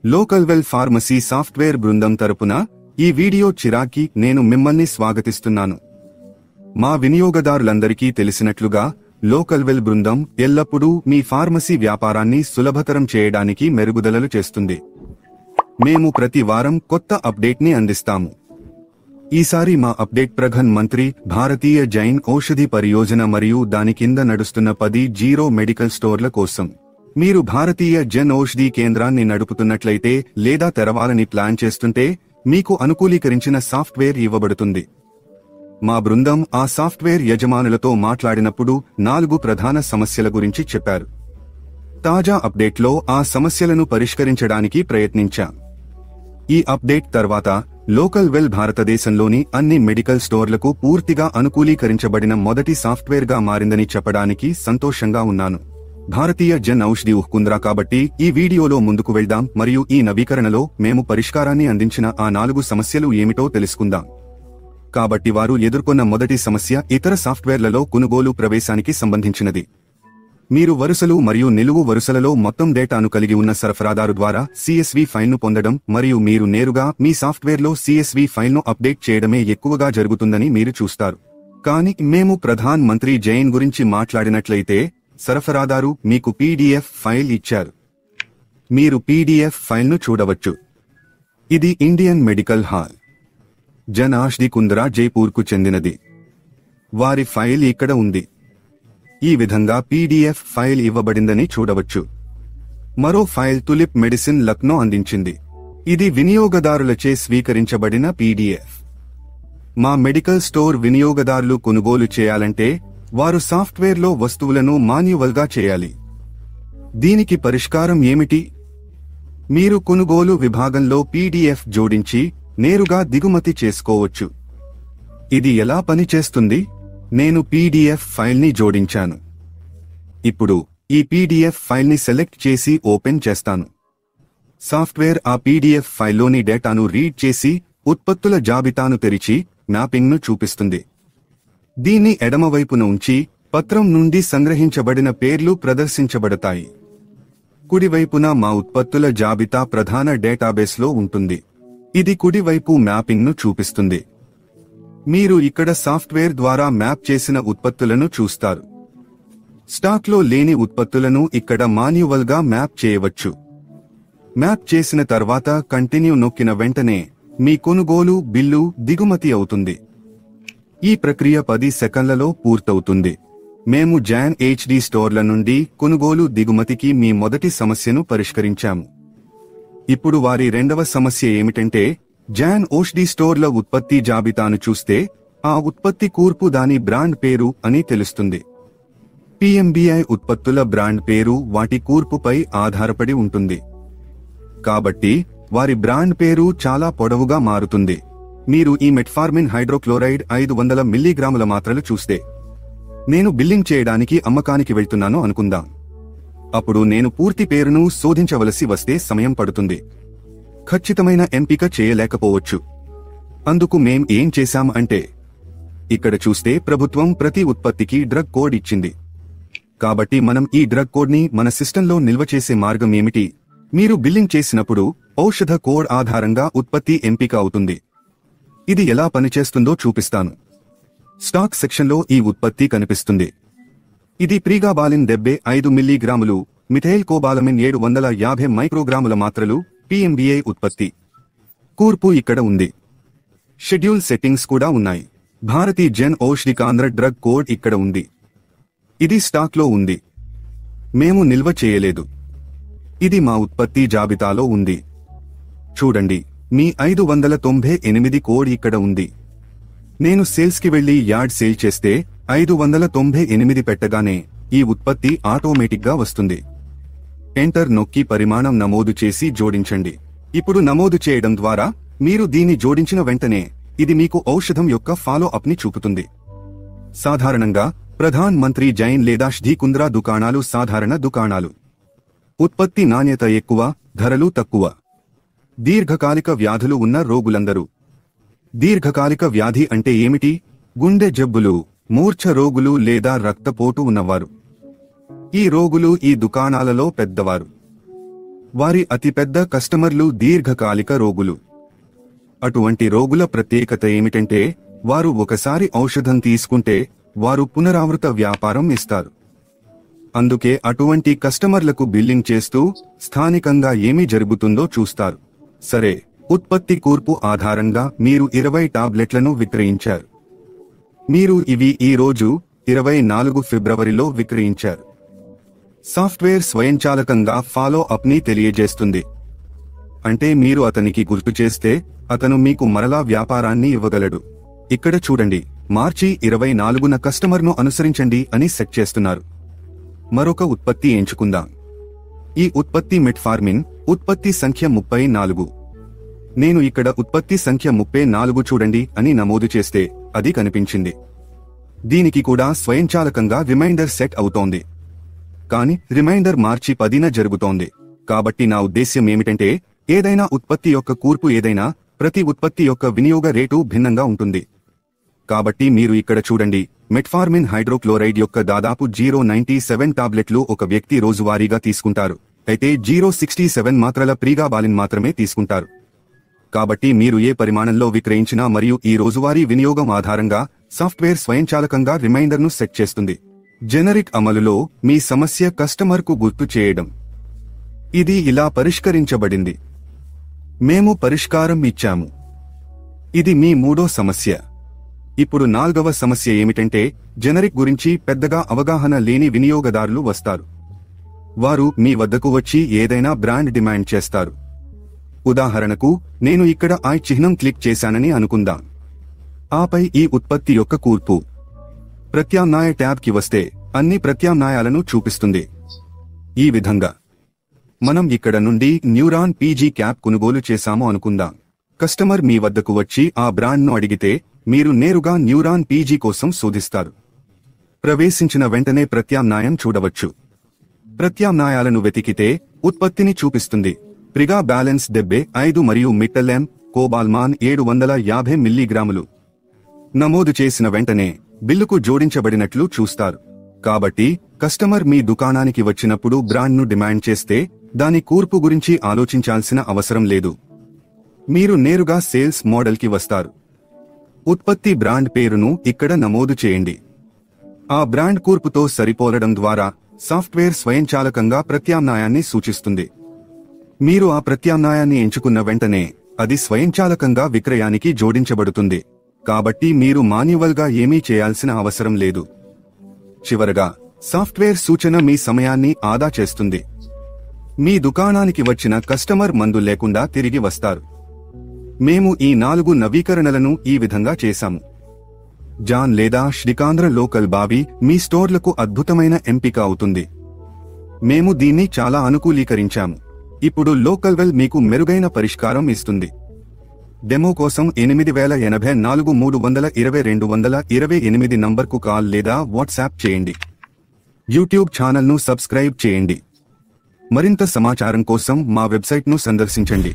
Local well pharmacy software బృందం తరపున ఈ వీడియో చిరాకి నేను మిమ్మల్ని స్వాగతిస్తున్నాను. మా వినియోగదారులందరికీ తెలిసినట్లుగా లోకల్ వెల్ బృందం ఎల్లప్పుడూ మీ ఫార్మసీ వ్యాపారాన్ని సులభతరం చేయడానికి మెరుగుదలలు చేస్తుంది. మేము ప్రతి వారం కొత్త అప్డేట్ ని అందిస్తాము. ఈసారి మా అప్డేట్ ప్రధాన్ మంత్రి భారతీయ జైన్ ఔషధి పరియోజన మరియు దాని కింద నడుస్తున్న 10 మెడికల్ స్టోర్ల కోసం. మీరు భారతీయ జన్ ఔషధి కేంద్రాన్ని నడుపుతున్నట్లయితే లేదా తెరవాలని ప్లాన్ చేస్తుంటే మీకు అనుకూలీకరించిన సాఫ్ట్వేర్ ఇవ్వబడుతుంది. మా బృందం ఆ సాఫ్ట్వేర్ యజమానులతో మాట్లాడినప్పుడు 4 ప్రధాన సమస్యల గురించి చెప్పారు. తాజా అప్డేట్లో ఆ సమస్యలను పరిష్కరించడానికి ప్రయత్నించాం. ఈ అప్డేట్ తర్వాత లోకల్ వెల్ భారతదేశంలోని అన్ని మెడికల్ స్టోర్లకు పూర్తిగా అనుకూలీకరించబడిన మొదటి సాఫ్ట్వేర్గా మారిందని చెప్పడానికి సంతోషంగా ఉన్నాను. భారతీయ జన్ ఔషధి ఉహ్కుంద్రా కాబట్టి ఈ వీడియోలో ముందుకు వెళ్దాం మరియు ఈ నవీకరణలో మేము పరిష్కారాన్ని అందించిన ఆ 4 సమస్యలు ఏమిటో తెలుసుకుందాం. కాబట్టి వారు ఎదుర్కొన్న మొదటి సమస్య ఇతర సాఫ్ట్వేర్లలో కొనుగోలు ప్రవేశానికి సంబంధించినది. మీరు వరుసలు మరియు నిలువు వరుసలలో మొత్తం డేటాను కలిగి ఉన్న సరఫరాదారు ద్వారా CSV ఫైల్ను పొందడం మరియు మీరు నేరుగా మీ సాఫ్ట్వేర్లో CSV ఫైల్ను అప్డేట్ చేయడమే ఎక్కువగా జరుగుతుందని మీరు చూస్తారు. కానీ మేము ప్రధాన్ మంత్రి జైన్ గురించి మాట్లాడినట్లయితే సరఫరాదారు మీకు PDF ఫైల్ ఇచ్చారు. మీరు PDF ఫైల్ను చూడవచ్చు. ఇది ఇండియన్ మెడికల్ హాల్ జన్ ఔషధి కుంద్రా జైపూర్కు చెందినది. వారి ఫైల్ ఇక్కడ ఉంది. ఈ విధంగా PDF ఫైల్ ఇవ్వబడిందని చూడవచ్చు. మరో ఫైల్ తులిప్ మెడిసిన్ లక్నో అందించింది. ఇది వినియోగదారులచే స్వీకరించబడిన PDF. మా మెడికల్ స్టోర్ వినియోగదారులు కొనుగోలు చేయాలంటే వారు సాఫ్ట్వేర్లో వస్తువులను మాన్యువల్గా చేయాలి. దీనికి పరిష్కారం ఏమిటి? మీరు కొనుగోలు విభాగంలో PDF జోడించి నేరుగా దిగుమతి చేసుకోవచ్చు. ఇది ఎలా పనిచేస్తుంది? నేను PDF ఫైల్ని జోడించాను. ఇప్పుడు ఈ PDF ఫైల్ని సెలెక్ట్ చేసి ఓపెన్ చేస్తాను. సాఫ్ట్వేర్ ఆ PDF ఫైల్లోని డేటాను రీడ్ చేసి ఉత్పత్తుల జాబితాను తెరిచి మ్యాపింగ్ను చూపిస్తుంది. దీన్ని ఎడమవైపున ఉంచి పత్రం నుండి సంగ్రహించబడిన పేర్లు ప్రదర్శించబడతాయి. కుడివైపున మా ఉత్పత్తుల జాబితా ప్రధాన డేటాబేస్లో ఉంటుంది. ఇది కుడివైపు మ్యాపింగ్ను చూపిస్తుంది. మీరు ఇక్కడ సాఫ్ట్వేర్ ద్వారా మ్యాప్ చేసిన ఉత్పత్తులను చూస్తారు. స్టాక్లో లేని ఉత్పత్తులను ఇక్కడ మాన్యువల్గా మ్యాప్ చేయవచ్చు. మ్యాప్ చేసిన తర్వాత కంటిన్యూ నొక్కిన వెంటనే మీ కొనుగోలు బిల్లు దిగుమతి అవుతుంది. ఈ ప్రక్రియ 10 సెకన్లలో పూర్తవుతుంది. మేము జాన్ HD స్టోర్ల నుండి కొనుగోలు దిగుమతికి మీ మొదటి సమస్యను పరిష్కరించాము. ఇప్పుడు వారి రెండవ సమస్య ఏమిటంటే జాన్ ఔషధి స్టోర్ల ఉత్పత్తి జాబితాను చూస్తే ఆ ఉత్పత్తి కూర్పు దాని బ్రాండ్ పేరు అని తెలుస్తుంది. PMBI ఉత్పత్తుల బ్రాండ్ పేరు వాటి కూర్పుపై ఆధారపడి ఉంటుంది. కాబట్టి వారి బ్రాండ్ పేరు చాలా పొడవుగా మారుతుంది. మీరు ఈ మెట్ఫార్మిన్ హైడ్రోక్లోరైడ్ 500 మిల్లీగ్రాముల మాత్రలు చూస్తే నేను బిల్లింగ్ చేయడానికి అమ్మకానికి వెళ్తున్నాను అనుకుందాం. అప్పుడు నేను పూర్తి పేరును శోధించవలసి వస్తే సమయం పడుతుంది. ఖచ్చితమైన ఎంపిక చేయలేకపోవచ్చు. అందుకు మేం ఏం చేశాం అంటే ఇక్కడ చూస్తే ప్రభుత్వం ప్రతి ఉత్పత్తికి డ్రగ్ కోడ్ ఇచ్చింది. కాబట్టి మనం ఈ డ్రగ్ కోడ్ని మన సిస్టంలో నిల్వ చేసే మార్గం ఏమిటి? మీరు బిల్లింగ్ చేసినప్పుడు ఔషధ కోడ్ ఆధారంగా ఉత్పత్తి ఎంపిక అవుతుంది. ఇది ఎలా పనిచేస్తుందో చూపిస్తాను. స్టాక్ సెక్షన్లో ఈ ఉత్పత్తి కనిపిస్తుంది. ఇది ప్రీగాబాలిన్ 75 మిల్లీగ్రాములు, మిథైల్ కోబాలమిన్ 750 మైక్రోగ్రాముల మాత్రలు, PMBI ఉత్పత్తి. కూర్పు ఇక్కడ ఉంది. షెడ్యూల్ సెట్టింగ్స్ కూడా ఉన్నాయి. భారతీయ జన్ ఔషధి కేంద్ర డ్రగ్ కోడ్ ఇక్కడ ఉంది. ఇది స్టాక్లో ఉంది. మేము నిల్వ చేయలేదు. ఇది మా ఉత్పత్తి జాబితాలో ఉంది. చూడండి, మీ 598 కోడ్ ఇక్కడ ఉంది. నేను సేల్స్కి వెళ్లి యార్డ్ సేల్ చేస్తే 598 పెట్టగానే ఈ ఉత్పత్తి ఆటోమేటిక్గా వస్తుంది. ఎంటర్ నొక్కి పరిమాణం నమోదు చేసి జోడించండి. ఇప్పుడు నమోదు చేయడం ద్వారా మీరు దీన్ని జోడించిన వెంటనే ఇది మీకు ఔషధం యొక్క ఫాలో అప్ ని చూపుతుంది. సాధారణంగా ప్రధాన్ మంత్రి జైన్ లేదా ఔషధి కుంద్రా దుకాణాలు సాధారణ దుకాణాలు. ఉత్పత్తి నాణ్యత ఎక్కువ, ధరలు తక్కువ. దీర్ఘకాలిక వ్యాధులు ఉన్న రోగులందరూ. దీర్ఘకాలిక వ్యాధి అంటే ఏమిటి? గుండె జబ్బులు, మూర్ఛ రోగులు లేదా రక్తపోటు ఉన్నవారు. ఈ రోగులు ఈ దుకాణాలలో పెద్దవారు. వారి అతిపెద్ద కస్టమర్లు దీర్ఘకాలిక రోగులు. అటువంటి రోగుల ప్రత్యేకత ఏమిటంటే వారు ఒకసారి ఔషధం తీసుకుంటే వారు పునరావృత వ్యాపారం ఇస్తారు. అందుకే అటువంటి కస్టమర్లకు బిల్లింగ్ చేస్తూ స్థానికంగా ఏమి జరుగుతుందో చూస్తారు. సరే, ఉత్పత్తి కూర్పు ఆధారంగా మీరు 20 టాబ్లెట్లను విక్రయించారు. మీరు ఇవి ఈ రోజు 24 ఫిబ్రవరిలో విక్రయించారు. సాఫ్ట్వేర్ స్వయంచాలకంగా ఫాలో అప్ ని తెలియజేస్తుంది. అంటే మీరు అతనికి గుర్తు చేస్తే అతను మీకు మరలా వ్యాపారాన్ని ఇవ్వగలడు. ఇక్కడ చూడండి, మార్చి 24న కస్టమర్ను అనుసరించండి అని సెట్ చేస్తున్నారు. మరొక ఉత్పత్తి ఎంచుకుందాం. ఈ ఉత్పత్తి మెట్ఫార్మిన్, ఉత్పత్తి సంఖ్య 34. నేను ఇక్కడ ఉత్పత్తి సంఖ్య 34 చూడండి అని నమోదు చేస్తే అది కనిపించింది. దీనికి కూడా స్వయంచాలకంగా రిమైండర్ సెట్ అవుతోంది. కాని రిమైండర్ మార్చి 10న జరుగుతోంది. కాబట్టి నా ఉద్దేశ్యం ఏమిటంటే ఏదైనా ఉత్పత్తి యొక్క కూర్పు ఏదైనా ప్రతి ఉత్పత్తి యొక్క వినియోగ రేటు భిన్నంగా ఉంటుంది. కాబట్టి మీరు ఇక్కడ చూడండి, మెట్ఫార్మిన్ హైడ్రోక్లోరైడ్ యొక్క దాదాపు 0.97 టాబ్లెట్లు ఒక వ్యక్తి రోజువారీగా తీసుకుంటారు. అయితే 0.67 మాత్రల ప్రీగాబాలిన్ మాత్రమే తీసుకుంటారు. కాబట్టి మీరు ఏ పరిమాణంలో విక్రయించినా మరియు ఈ రోజువారీ వినియోగం ఆధారంగా సాఫ్ట్వేర్ స్వయంచాలకంగా రిమైండర్ను సెట్ చేస్తుంది. జెనరిక్ అమలులో మీ సమస్య కస్టమర్కు గుర్తు చేయడం. ఇది ఇలా పరిష్కరించబడింది. మేము పరిష్కారం ఇచ్చాము. ఇది మీ 3వ సమస్య. ఇప్పుడు 4వ సమస్య ఏమిటంటే జెనరిక్ గురించి పెద్దగా అవగాహన లేని వినియోగదారులు వస్తారు. వారు మీ వద్దకు వచ్చి ఏదైనా బ్రాండ్ డిమాండ్ చేస్తారు. ఉదాహరణకు, నేను ఇక్కడ ఐ చిహ్నం క్లిక్ చేశానని అనుకుందాం. ఆపై ఈ ఉత్పత్తి యొక్క కూర్పు. ప్రత్యామ్నాయ ట్యాబ్కి వస్తే అన్ని ప్రత్యామ్నాయాలను చూపిస్తుంది. ఈ విధంగా మనం ఇక్కడ నుండి న్యూరాన్ పీజీ క్యాప్ కొనుగోలు చేశాము అనుకుందాం. కస్టమర్ మీ వద్దకు వచ్చి ఆ బ్రాండ్ను అడిగితే మీరు నేరుగా న్యూరాన్ పీజీ కోసం శోధిస్తారు. ప్రవేశించిన వెంటనే ప్రత్యామ్నాయం చూడవచ్చు. ప్రత్యామ్నాయాలను వెతికితే ఉత్పత్తిని చూపిస్తుంది. ప్రిగా బ్యాలెన్స్ 75 మరియు మిట్టలెమ్ కోబాల్మాన్ 750 మిల్లీగ్రాములు. నమోదు చేసిన వెంటనే బిల్లుకు జోడించబడినట్లు చూస్తారు. కాబట్టి కస్టమర్ మీ దుకాణానికి వచ్చినప్పుడు బ్రాండ్ను డిమాండ్ చేస్తే దాని కూర్పు గురించి ఆలోచించాల్సిన అవసరం లేదు. మీరు నేరుగా సేల్స్ మోడల్కి వస్తారు. ఉత్పత్తి బ్రాండ్ పేరును ఇక్కడ నమోదు చేయండి. ఆ బ్రాండ్ కూర్పుతో సరిపోలడం ద్వారా సాఫ్ట్వేర్ స్వయంచాలకంగా ప్రత్యామ్నాయాన్ని సూచిస్తుంది. మీరు ఆ ప్రత్యామ్నాయాన్ని ఎంచుకున్న వెంటనే అది స్వయంచాలకంగా విక్రయానికి జోడించబడుతుంది. కాబట్టి మీరు మాన్యువల్గా ఏమీ చేయాల్సిన అవసరం లేదు. చివరగా, సాఫ్ట్వేర్ సూచన మీ సమయాన్ని ఆదా చేస్తుంది. మీ దుకాణానికి వచ్చిన కస్టమర్ మందు లేకుండా తిరిగి వస్తారు. మేము ఈ 4 నవీకరణలను ఈ విధంగా చేశాము. జాన్ లేదా శ్రీకాంధ్ర లోకల్ బావి మీ స్టోర్లకు అద్భుతమైన ఎంపిక అవుతుంది. మేము దీన్ని చాలా అనుకూలీకరించాము. ఇప్పుడు లోకల్వెల్ మీకు మెరుగైన పరిష్కారం ఇస్తుంది. డెమో కోసం 8084 320 228 నంబర్కు కాల్ లేదా వాట్సాప్ చేయండి. యూట్యూబ్ ఛానల్ను సబ్స్క్రైబ్ చేయండి. మరింత సమాచారం కోసం మా వెబ్సైట్ను సందర్శించండి.